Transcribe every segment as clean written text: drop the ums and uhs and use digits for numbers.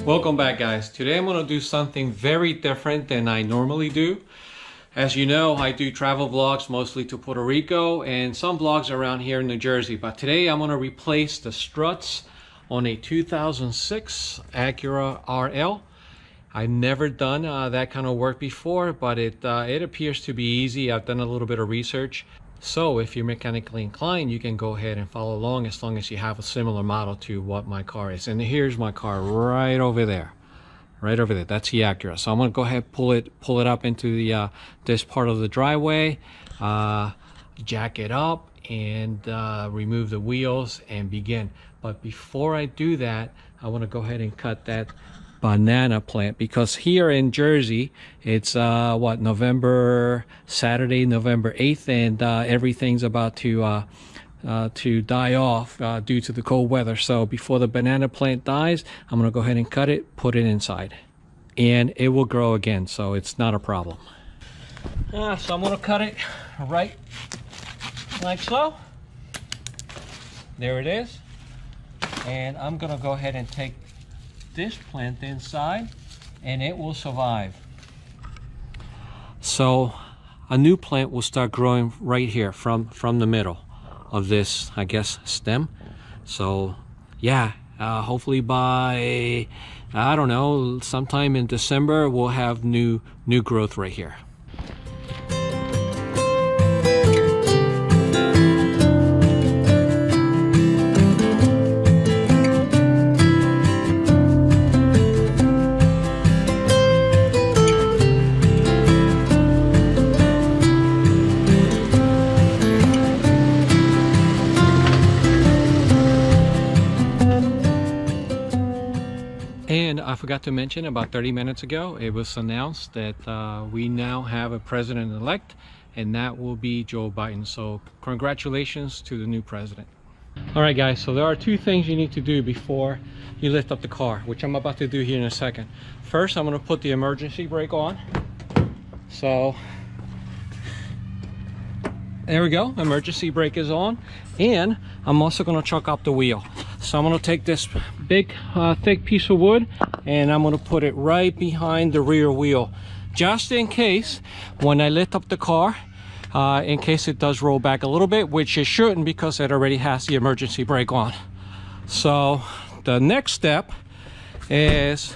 Welcome back, guys. Today I'm going to do something very different than I normally do. As you know, I do travel vlogs mostly to Puerto Rico and some vlogs around here in New Jersey. But today I'm going to replace the struts on a 2006 Acura RL. I've never done that kind of work before, but it appears to be easy. I've done a little bit of research. So if you're mechanically inclined, you can go ahead and follow along as long as you have a similar model to what my car is. And here's my car right over there. Right over there. That's the Acura. So I'm going to go ahead and pull it up into the this part of the driveway, jack it up, and remove the wheels and begin. But before I do that, I want to go ahead and cut that banana plant, because here in Jersey it's Saturday, November 8th, and everything's about to die off due to the cold weather. So before the banana plant dies, I'm gonna go ahead and cut it, put it inside, and it will grow again, so it's not a problem. So I'm gonna cut it right like so. There it is. And I'm gonna go ahead and take this plant inside, and it will survive. So a new plant will start growing right here from the middle of this, I guess, stem. So yeah, hopefully by, I don't know, sometime in December we'll have new growth right here. And I forgot to mention, about 30 minutes ago, it was announced that we now have a president-elect, and that will be Joe Biden. So congratulations to the new president. All right, guys, so there are two things you need to do before you lift up the car, which I'm about to do here in a second. First, I'm going to put the emergency brake on. So there we go, emergency brake is on. And I'm also going to chuck up the wheel. So I'm going to take this big thick piece of wood, and I'm going to put it right behind the rear wheel, just in case when I lift up the car, in case it does roll back a little bit, which it shouldn't because it already has the emergency brake on. So the next step is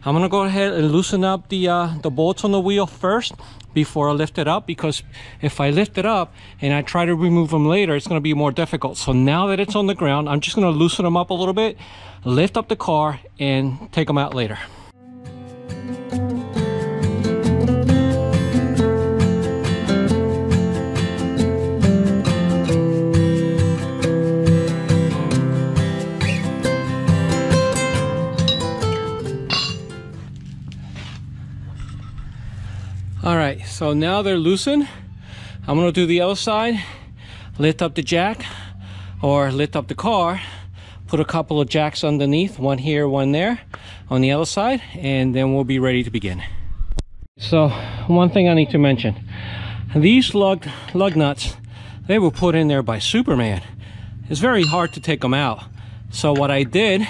I'm going to go ahead and loosen up the bolts on the wheel first before I lift it up, because if I lift it up and I try to remove them later, it's going to be more difficult. So now that it's on the ground, I'm just going to loosen them up a little bit, lift up the car, and take them out later. All right, so now they're loosened. I'm gonna do the other side, lift up the jack, or lift up the car, put a couple of jacks underneath, one here, one there, on the other side, and then we'll be ready to begin. So one thing I need to mention, these lug nuts, they were put in there by Superman. It's very hard to take them out. So what I did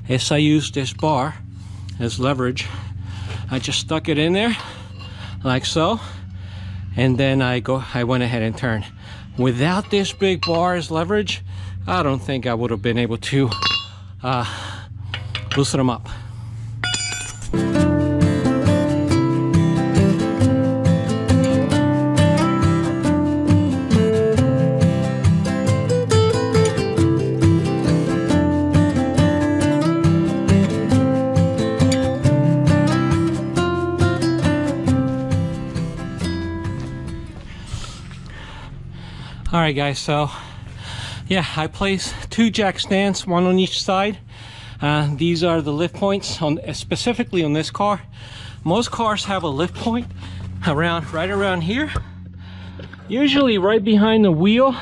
is I used this bar as leverage. I just stuck it in there like so, and then I went ahead and turned. Without this big bar as leverage, I don't think I would have been able to loosen them up. All right, guys, so yeah, I placed two jack stands, one on each side. These are the lift points specifically on this car. Most cars have a lift point right around here. Usually right behind the wheel,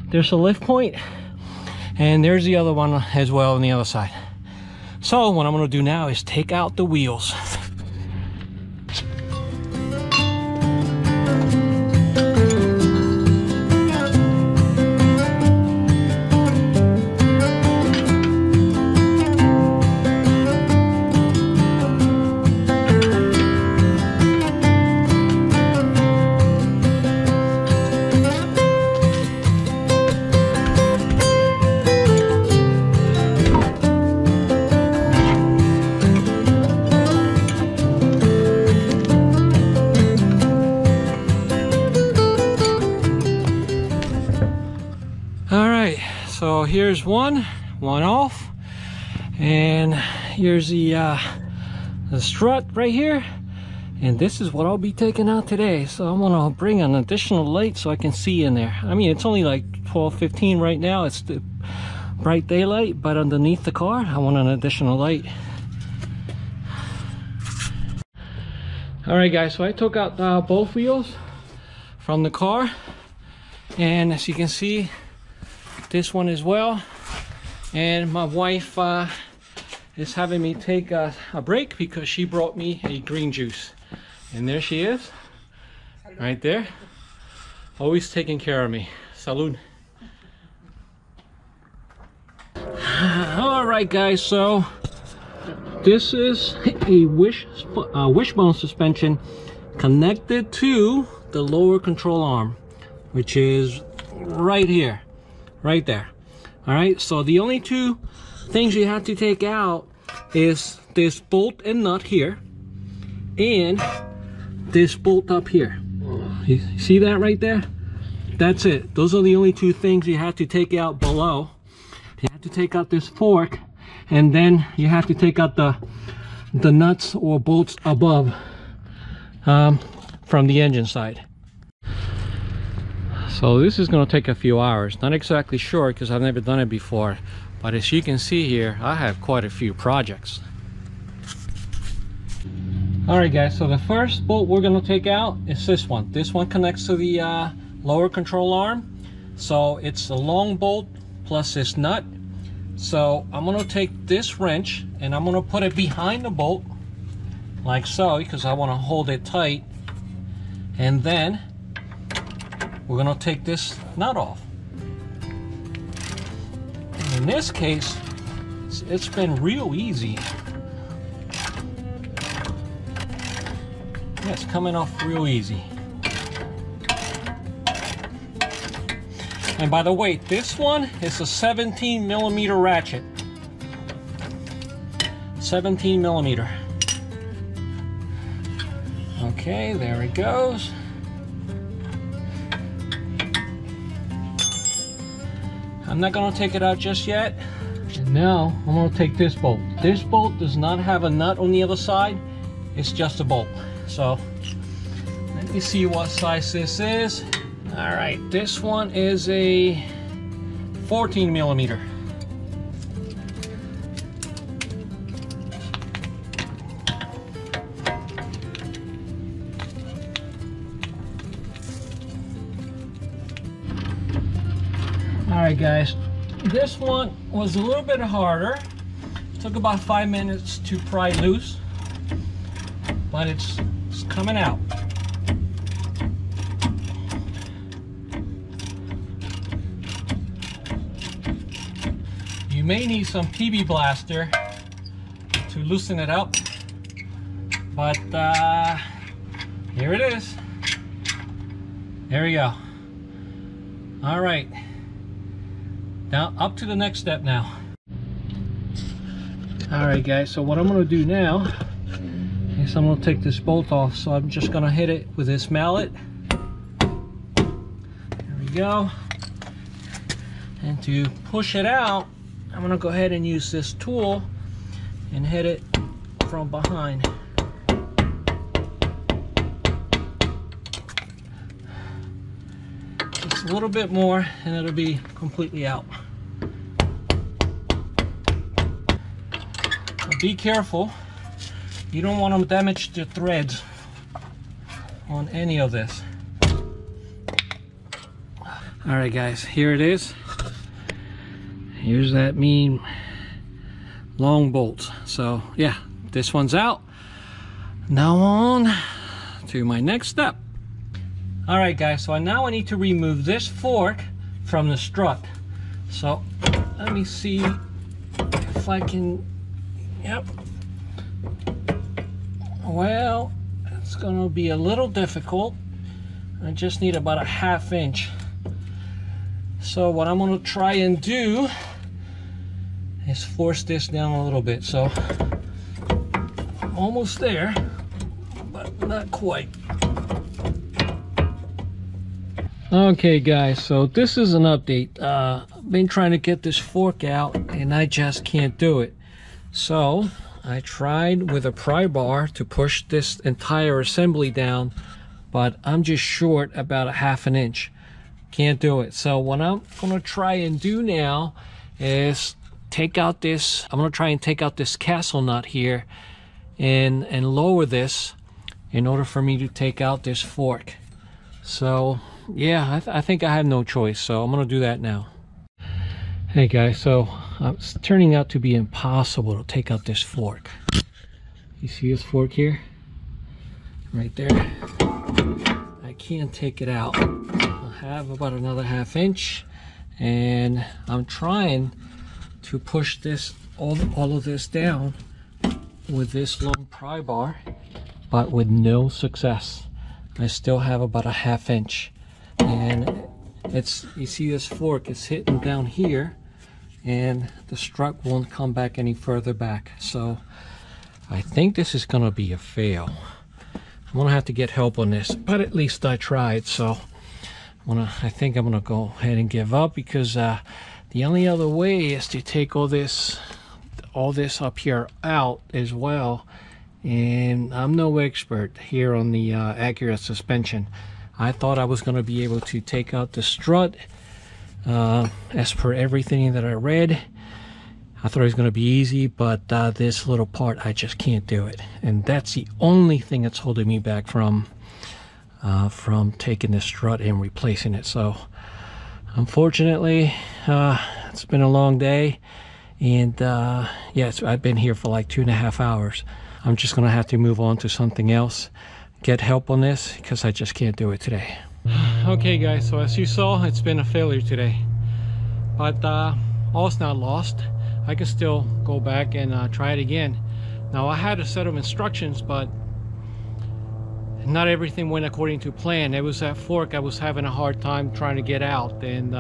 there's a lift point, and there's the other one as well on the other side. So what I'm going to do now is take out the wheels. All right, so here's one off, and here's the strut right here, and this is what I'll be taking out today. So I'm gonna bring an additional light so I can see in there. I mean, it's only like 12:15 right now. It's the bright daylight, but underneath the car I want an additional light. All right guys, so I took out both wheels from the car, and as you can see, this one as well. And my wife is having me take a break because she brought me a green juice, and there she is right there, always taking care of me. Salud. All right guys, so this is a wishbone suspension connected to the lower control arm, which is right here, right there. All right, so the only two things you have to take out is this bolt and nut here and this bolt up here. You see that right there? That's it. Those are the only two things you have to take out below. You have to take out this fork, and then you have to take out the nuts or bolts above from the engine side. So this is going to take a few hours. Not exactly sure because I've never done it before, but as you can see here, I have quite a few projects. All right guys, so the first bolt we're going to take out is this one. This one connects to the lower control arm, so it's a long bolt plus this nut. So I'm going to take this wrench and I'm going to put it behind the bolt like so, because I want to hold it tight, and then we're going to take this nut off. In this case, it's been real easy. Yeah, it's coming off real easy. And by the way, this one is a 17mm ratchet. 17mm. Okay, there it goes. I'm not going to take it out just yet. And now I'm going to take this bolt. This bolt does not have a nut on the other side. It's just a bolt. So let me see what size this is. All right, this one is a 14mm. All right guys, this one was a little bit harder. It took about 5 minutes to pry loose, but it's coming out. You may need some PB Blaster to loosen it up, but here it is. There we go. All right. Now up to the next step now. Alright guys, so what I'm going to do now is I'm going to take this bolt off. So I'm just going to hit it with this mallet. There we go. And to push it out, I'm going to go ahead and use this tool and hit it from behind. Just a little bit more and it'll be completely out. But be careful, you don't want to damage the threads on any of this. Alright guys, here it is. Here's that mean long bolt. So yeah, this one's out. Now on to my next step. Alright guys, so now I need to remove this fork from the strut. So let me see if I can, yep. Well, it's gonna be a little difficult. I just need about a 1/2 inch. So what I'm gonna try and do is force this down a little bit. So I'm almost there, but not quite. Okay guys, so this is an update. I've been trying to get this fork out and I just can't do it. So I tried with a pry bar to push this entire assembly down, but I'm just short about a ½ inch. Can't do it. So what I'm gonna try and do now is take out this, I'm gonna try and take out this castle nut here and lower this in order for me to take out this fork. So yeah, I think I have no choice, so I'm gonna do that now. Hey guys, so it's turning out to be impossible to take out this fork. You see this fork here? Right there. I can't take it out. I have about another ½ inch, and I'm trying to push this all of this down with this long pry bar, but with no success. I still have about a ½ inch, and you see this fork is hitting down here, and the strut won't come back any further back. So I think this is gonna be a fail. I'm gonna have to get help on this, but at least I tried. So I think I'm gonna go ahead and give up, because the only other way is to take all this up here out as well. And I'm no expert here on the Acura suspension. I thought I was going to be able to take out the strut as per everything that I read. I thought it was going to be easy, but this little part, I just can't do it. And that's the only thing that's holding me back from taking the strut and replacing it. So unfortunately, it's been a long day, and yes, I've been here for like 2.5 hours. I'm just gonna have to move on to something else, get help on this, because I just can't do it today. Okay guys, so as you saw, it's been a failure today, but all's not lost. I can still go back and try it again. Now I had a set of instructions, but not everything went according to plan. It was that fork I was having a hard time trying to get out, and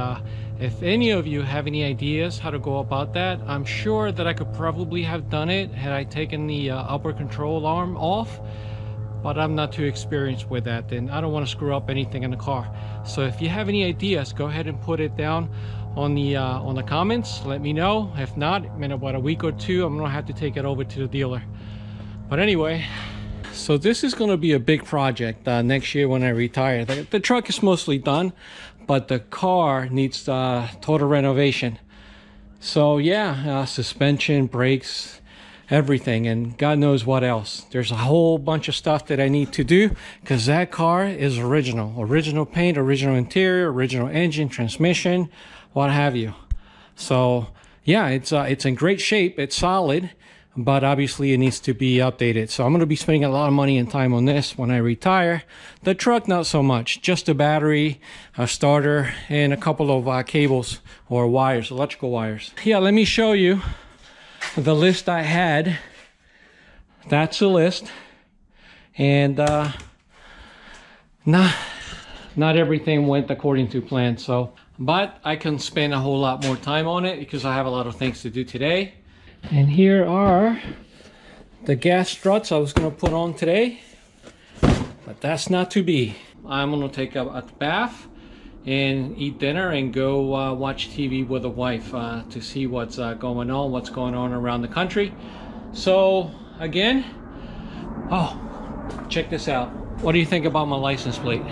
if any of you have any ideas how to go about that, I'm sure that I could probably have done it had I taken the upper control arm off, but I'm not too experienced with that, and I don't want to screw up anything in the car. So if you have any ideas, go ahead and put it down on the comments. Let me know. If not, in about a week or two, I'm gonna have to take it over to the dealer. But anyway, so this is going to be a big project next year when I retire. The truck is mostly done, but the car needs total renovation. So yeah, suspension, brakes, everything, and God knows what else. There's a whole bunch of stuff that I need to do, because that car is original paint, original interior, original engine, transmission, what have you. So yeah, it's in great shape. It's solid, but obviously it needs to be updated. So I'm going to be spending a lot of money and time on this when I retire. The truck, not so much. Just a battery, a starter, and a couple of cables or wires, electrical wires. Yeah, let me show you the list I had. That's the list. And not everything went according to plan. So, but I can spend a whole lot more time on it because I have a lot of things to do today. And here are the gas struts I was going to put on today, but that's not to be. I'm going to take a bath and eat dinner and go watch TV with the wife to see what's going on around the country. So again, oh, check this out. What do you think about my license plate?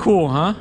Cool, huh?